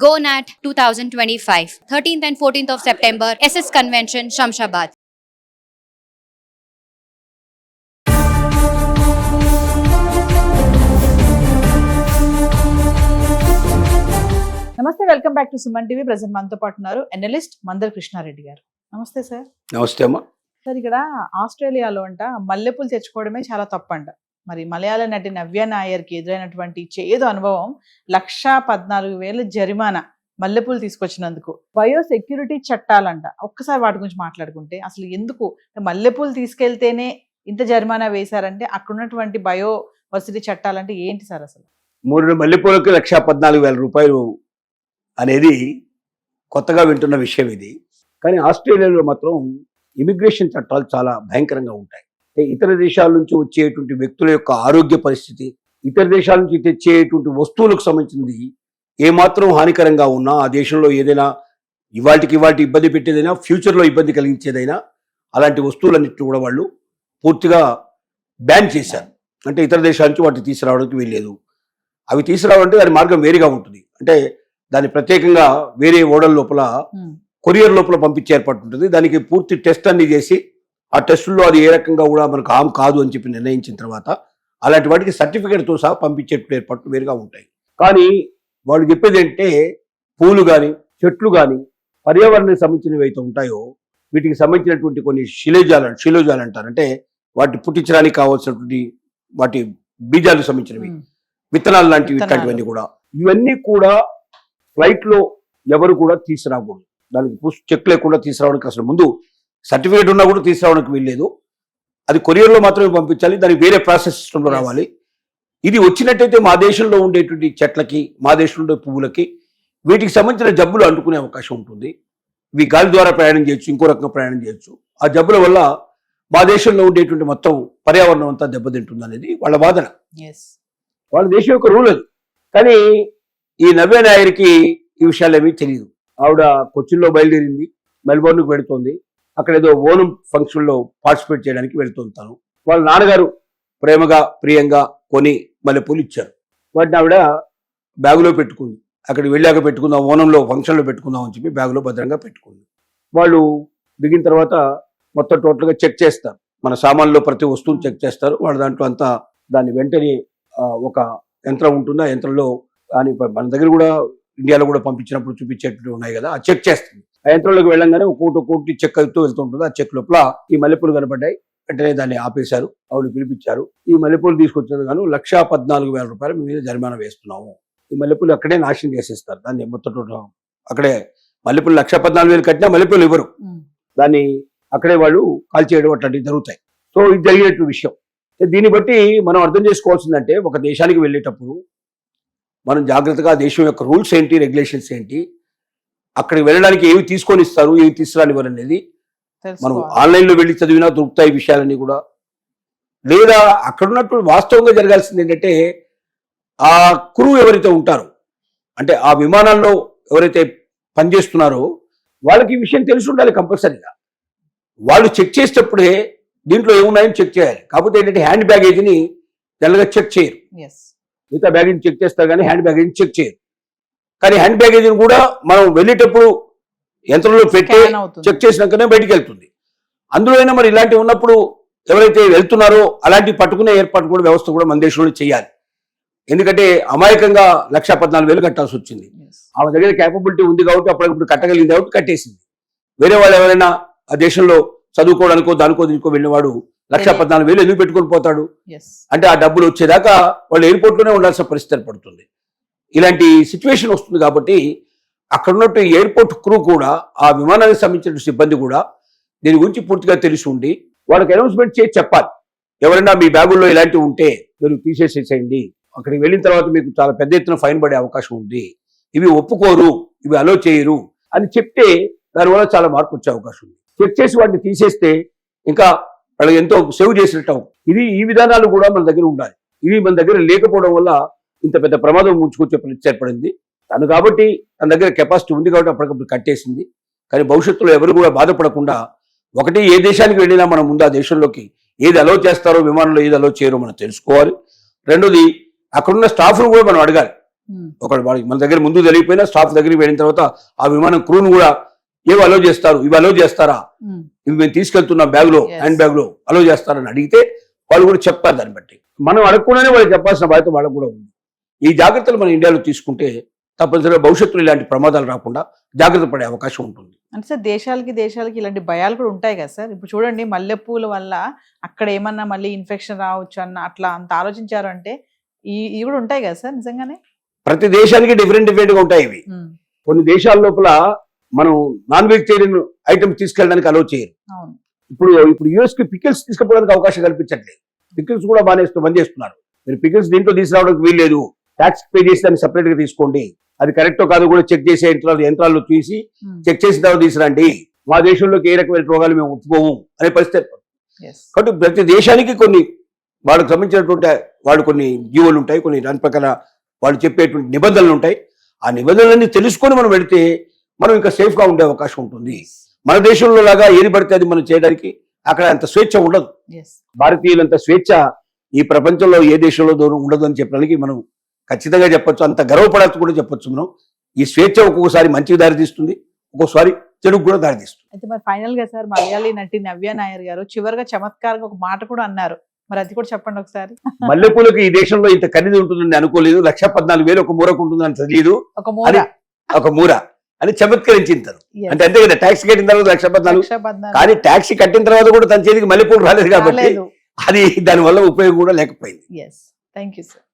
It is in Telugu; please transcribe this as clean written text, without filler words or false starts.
GoNat 2025, 13th and 14th of September, SS Convention, Shamshabad. నమస్తే, welcome back to Suman TV. Present మనతో పాటు ఉన్నారు ఎనలిస్ట్ మందర్ కృష్ణారెడ్డి గారు. నమస్తే సార్. నమస్తే అమ్మా. సార్, ఇక్కడ ఆస్ట్రేలియాలో మల్లెపూలు తెచ్చుకోవడమే చాలా తప్పంట. మరి మలయాళ నటి నవ్య నాయర్కి ఎదురైనటువంటి చేదు అనుభవం 1,14,000 జరిమానా మల్లెపూలు తీసుకొచ్చినందుకు. Bio security చట్టాలంట. ఒక్కసారి వాటి గురించి మాట్లాడుకుంటే అసలు ఎందుకు మల్లెపూలు తీసుకెళ్తేనే ఇంత జరిమానా వేశారంటే అక్కడ ఉన్నటువంటి బయో వర్సిటీ చట్టాలంటే ఏంటి సార్? అసలు 3 మల్లెపూలకి 1,14,000 రూపాయలు అనేది కొత్తగా వింటున్న విషయం ఇది. కానీ ఆస్ట్రేలియాలో మాత్రం ఇమిగ్రేషన్ చట్టాలు చాలా భయంకరంగా ఉంటాయి. ఇతర దేశాల నుంచి వచ్చేటువంటి వ్యక్తుల యొక్క ఆరోగ్య పరిస్థితి, ఇతర దేశాల నుంచి తెచ్చేటువంటి వస్తువులకు సంబంధించింది ఏమాత్రం హానికరంగా ఉన్నా, ఆ దేశంలో ఏదైనా ఇవాటికి ఇబ్బంది పెట్టేదైనా, ఫ్యూచర్లో ఇబ్బంది కలిగించేదైనా అలాంటి వస్తువులన్నింటినీ కూడా వాళ్ళు పూర్తిగా బ్యాన్ చేశారు. అంటే ఇతర దేశాల నుంచి వాటిని తీసుకురావడానికి వీల్లేదు. అవి తీసుకురావాలంటే దాని మార్గం వేరుగా ఉంటుంది. అంటే దాన్ని ప్రత్యేకంగా వేరే ఓడల లోపల కొరియర్ లోపల పంపించే ఏర్పాటు ఉంటుంది. దానికి పూర్తి టెస్ట్ అన్ని చేసి ఆ టెస్టుల్లో అది ఏ రకంగా కూడా మనకు హామ్ కాదు అని చెప్పి నిర్ణయించిన తర్వాత అలాంటి వాటికి సర్టిఫికేట్తో సహా పంపించే ఏర్పాట్లు వేరుగా ఉంటాయి. కానీ వాళ్ళు చెప్పేది అంటే పూలు కానీ చెట్లు కానీ పర్యావరణానికి సంబంధించినవి అయితే ఉంటాయో వీటికి సంబంధించినటువంటి కొన్ని శిలోజాలు అంటారు. అంటే వాటిని పుట్టించడానికి కావాల్సినటువంటి వాటి బీజాలకు సంబంధించినవి, విత్తనాలు లాంటివి, ఇట్లాంటివన్నీ కూడా ఇవన్నీ కూడా ఫ్లైట్లో ఎవరు కూడా తీసుకురాకూడదు. దానికి చెక్ లేకుండా తీసుకురావడానికి అసలు ముందు సర్టిఫికేట్ ఉన్నా కూడా తీసుకురావడానికి వీల్లేదు. అది కొరియర్లో మాత్రమే పంపించాలి. దానికి వేరే ప్రాసెస్ సిస్టంలో రావాలి. ఇది వచ్చినట్టయితే మా దేశంలో ఉండేటువంటి చెట్లకి, మా దేశంలో ఉండే పువ్వులకి వీటికి సంబంధించిన జబ్బులు అంటుకునే అవకాశం ఉంటుంది. ఇవి గాలి ద్వారా ప్రయాణం చేయొచ్చు, ఇంకో రకంగా ప్రయాణం చేయొచ్చు. ఆ జబ్బుల వల్ల మా దేశంలో ఉండేటువంటి మొత్తం పర్యావరణం అంతా దెబ్బతింటుంది అనేది వాళ్ళ వాదన. వాళ్ళ దేశం యొక్క రూల్ అది. కానీ ఈ నవ్య నాయర్కి ఈ విషయాలు ఏమీ తెలియదు. ఆవిడ కొచ్చిన్లో బయలుదేరింది, మెల్బోర్న్కి వెళుతోంది. అక్కడ ఏదో ఓనం ఫంక్షన్లో పార్టిసిపేట్ చేయడానికి వెళుతుంది తను. వాళ్ళ నాన్నగారు ప్రేమగా ప్రియంగా కొని మల్లెపూలు ఇచ్చారు. వాటిని ఆవిడ బ్యాగులో పెట్టుకుంది. అక్కడికి వెళ్ళాక పెట్టుకుందాం, ఓనంలో ఫంక్షన్లో పెట్టుకుందాం అని చెప్పి బ్యాగులో భద్రంగా పెట్టుకుంది. వాళ్ళు దిగిన తర్వాత మొత్తం టోటల్గా చెక్ చేస్తారు. మన సామాన్లో ప్రతి వస్తువుని చెక్ చేస్తారు. వాళ్ళ దాంట్లో అంతా దాన్ని వెంటనే ఒక యంత్రం ఉంటుంది. ఆ యంత్రంలో అని మన దగ్గర కూడా ఇండియాలో కూడా పంపించినప్పుడు చూపించేటట్టు ఉన్నాయి కదా, ఆ చెక్ చేస్తుంది. ఆ యంత్రంలోకి వెళ్ళంగానే ఒక్కొక్కటి చెక్ అవుతూ వెళ్తుంటుంది. ఆ చెక్ లోపల ఈ మల్లెపూలు కనబడ్డాయి. వెంటనే దాన్ని ఆపేశారు. ఆవిడ పిలిపించారు. ఈ మల్లెపూలు తీసుకొచ్చేది గాను 1,14,000 రూపాయలు మీ మీద జరిమానా వేస్తున్నాము. ఈ మల్లెపూలు అక్కడే నాశనం చేసేస్తారు. దాన్ని మొత్తం అక్కడే మల్లెపూలు 1,14,000 కట్టినా మల్లెపూలు ఇవ్వరు. దాన్ని అక్కడే వాళ్ళు కాల్ చేయడం అట్లాంటివి జరుగుతాయి. సో ఇది జరిగినట్టు విషయం. దీన్ని బట్టి మనం అర్థం చేసుకోవాల్సిందంటే ఒక దేశానికి వెళ్ళేటప్పుడు మనం జాగ్రత్తగా దేశం యొక్క రూల్స్ ఏంటి, రెగ్యులేషన్స్ ఏంటి, అక్కడికి వెళ్ళడానికి ఏమి తీసుకొని ఇస్తారు, ఏమి తీసుకురానివ్వరు అనేది మనం ఆన్లైన్లో వెళ్ళి చదివినా దొరుకుతాయి విషయాలన్నీ కూడా. లేదా అక్కడ ఉన్నట్టు వాస్తవంగా జరగాల్సింది ఏంటంటే ఆ క్రూ ఎవరైతే ఉంటారో, అంటే ఆ విమానాల్లో ఎవరైతే పనిచేస్తున్నారో వాళ్ళకి ఈ విషయం తెలిసి ఉండాలి కంపల్సరీగా. వాళ్ళు చెక్ చేసేటప్పుడే దీంట్లో ఏమున్నాయని చెక్ చేయాలి. కాకపోతే ఏంటంటే హ్యాండ్ బ్యాగేజ్ని జనరల్గా చెక్ చేయరు. మిగతా బ్యాగేజ్ చెక్ చేస్తారు కానీ హ్యాండ్ బ్యాగేజ్ చెక్ చేయరు. కానీ హ్యాండ్ బ్యాగేజ్ని కూడా మనం వెళ్ళేటప్పుడు యంత్రంలో పెట్టి చెక్ చేసినాకనే బయటికి వెళ్తుంది. అందులో అయినా మరి ఇలాంటివి ఉన్నప్పుడు ఎవరైతే వెళ్తున్నారో అలాంటివి పట్టుకునే ఏర్పాటు కూడా వ్యవస్థ కూడా మన దేశంలో చేయాలి. ఎందుకంటే అమాయకంగా 1,14,000 కట్టాల్సి వచ్చింది. ఆమె దగ్గర క్యాపబిలిటీ ఉంది కాబట్టి అప్పటికప్పుడు కట్టగలిగింది కాబట్టి కట్టేసింది. వేరే వాళ్ళు ఎవరైనా ఆ దేశంలో చదువుకోవడానికో దానికో దీనికో వెళ్ళినవాడు 1,14,000 ఎందుకు పెట్టుకొని పోతాడు? అంటే ఆ డబ్బులు వచ్చేదాకా వాళ్ళు ఎయిర్పోర్ట్లోనే ఉండాల్సిన పరిస్థితి ఏర్పడుతుంది. ఇలాంటి సిచ్యువేషన్ వస్తుంది. కాబట్టి అక్కడ ఉన్నట్టు ఎయిర్పోర్ట్ క్రూ కూడా, ఆ విమానానికి సంబంధించిన సిబ్బంది కూడా దీని గురించి పూర్తిగా తెలిసి ఉండి వాళ్ళకి అనౌన్స్మెంట్ చేసి చెప్పాలి. ఎవరైనా మీ బ్యాగుల్లో ఇలాంటివి ఉంటే మీరు తీసేసేసేయండి, అక్కడికి వెళ్ళిన తర్వాత మీకు చాలా పెద్ద ఎత్తున ఫైన్ పడే అవకాశం ఉంది, ఇవి ఒప్పుకోరు, ఇవి అలో చేయరు అని చెప్తే దానివల్ల చాలా మార్పు వచ్చే అవకాశం ఉంది. చెక్ చేసి వాటిని తీసేస్తే ఇంకా వాళ్ళకి ఎంతో సేవ్ చేసినట్టు. ఈ విధానాలు కూడా మన దగ్గర ఉండాలి. ఇవి మన దగ్గర లేకపోవడం వల్ల ఇంత పెద్ద ప్రమాదం ముంచుకొచ్చే పరిస్థితి ఏర్పడింది. తను కాబట్టి తన దగ్గర కెపాసిటీ ఉంది కాబట్టి అప్పటికప్పుడు కట్టేసింది. కానీ భవిష్యత్తులో ఎవరు కూడా బాధపడకుండా, ఒకటి ఏ దేశానికి వెళ్ళినా మనం ముందు ఆ దేశంలోకి ఏది అలో చేస్తారో విమానంలో ఏది అలో చేయరో మనం తెలుసుకోవాలి. రెండోది అక్కడున్న స్టాఫ్ను కూడా మనం అడగాలి. ఒకడు వాడికి మన దగ్గర ముందు తెలియపోయినా స్టాఫ్ దగ్గరికి వెళ్ళిన తర్వాత ఆ విమానం క్రూను కూడా ఏవి అలో చేస్తారు, ఇవి అలో చేస్తారా, ఇవి మేము తీసుకెళ్తున్నాం బ్యాగ్ లో, హ్యాండ్ బ్యాగ్ లో అలో చేస్తారని అడిగితే వాళ్ళు కూడా చెప్తారు. దాన్ని బట్టి మనం అడగకుండానే వాళ్ళు చెప్పాల్సిన బాధ్యత వాళ్ళకు కూడా ఉంది. ఈ జాగ్రత్తలు మన ఇండియాలో తీసుకుంటే తప్పనిసరిగా భవిష్యత్తులో ఇలాంటి ప్రమాదాలు రాకుండా జాగ్రత్త పడే అవకాశం ఉంటుంది. అంటే సార్ దేశాలకి ఇలాంటి భయాలు కూడా ఉంటాయి కదా సార్. ఇప్పుడు చూడండి, మల్లెపూల వల్ల అక్కడ ఏమన్నా మళ్ళీ ఇన్ఫెక్షన్ రావచ్చు అన్న అట్లా అంత ఆలోచించారు అంటే ఇవి కూడా ఉంటాయి కదా సార్ నిజంగానే. ప్రతి దేశానికి డిఫరెంట్ గా ఉంటాయి ఇవి. కొన్ని దేశాల లోపల మనం నాన్ వెజిటేరియన్ ఐటమ్స్ తీసుకెళ్ళడానికి అలో చేయరు. ఇప్పుడు యూఎస్ కి పికిల్స్ తీసుకుపోవడానికి అవకాశం కల్పించట్లేదు. పికిల్స్ కూడా బంద్ చేస్తున్నారు. మీరు పికిల్స్ దీంట్లో తీసుకురావడానికి వీల్లేదు, ట్యాక్స్ పే చేసి దాన్ని సపరేట్ గా తీసుకోండి, అది కరెక్టో కాదు కూడా చెక్ చేసే యంత్రాల్లో చూసి చెక్ చేసిన తర్వాత తీసుకురండి, మా దేశంలోకి ఏ రకమైన రోగాలు మేము ఒప్పుకోము అనే పరిస్థితి. కాబట్టి ప్రతి దేశానికి కొన్ని వాళ్ళకి సంబంధించినటువంటి వాళ్ళు కొన్ని జీవోలు ఉంటాయి, కొన్ని దాని ప్రకారం వాళ్ళు చెప్పేటువంటి నిబంధనలు ఉంటాయి. ఆ నిబంధనలన్నీ తెలుసుకొని మనం వెళితే మనం ఇంకా సేఫ్ గా ఉండే అవకాశం ఉంటుంది. మన దేశంలో లాగా ఏది పడితే అది మనం చేయడానికి అక్కడ అంత స్వేచ్ఛ ఉండదు. భారతీయులంత స్వేచ్ఛ ఈ ప్రపంచంలో ఏ దేశంలో ఉండదు అని చెప్పడానికి మనం ఖచ్చితంగా చెప్పొచ్చు. అంత గర్వపడాల్సి కూడా చెప్పొచ్చు మనం. ఈ స్వేచ్ఛ ఒక్కొక్కసారి మంచికి దారితీస్తుంది, ఒక్కొక్కసారి చెడుకు కూడా దారితీస్తుంది. అయితే మరి ఫైనల్ గా సార్ మలయాళీ నటి నవ్య నాయర్ గారు చివరిగా చమత్కారంగా ఒక మాట కూడా అన్నారు, మరి అది కూడా చెప్పండి ఒకసారి. మల్లెపూలకు ఈ దేశంలో ఇంత ఖరీదు ఉంటుందని అనుకోలేదు, 1,14,000 ఒక మూరకు ఉంటుందని తెలియదు, ఒక మూర అని చమత్కరించారు. అంటే అంతే కదా, ట్యాక్స్ కట్టిన తర్వాత 1,14,000, కానీ ట్యాక్స్ కట్టిన తర్వాత కూడా తన చేతికి మల్లెపూలు రాలేదు కాబట్టి అది దాని వల్ల ఉపయోగం కూడా లేకపోయింది. Thank you sir.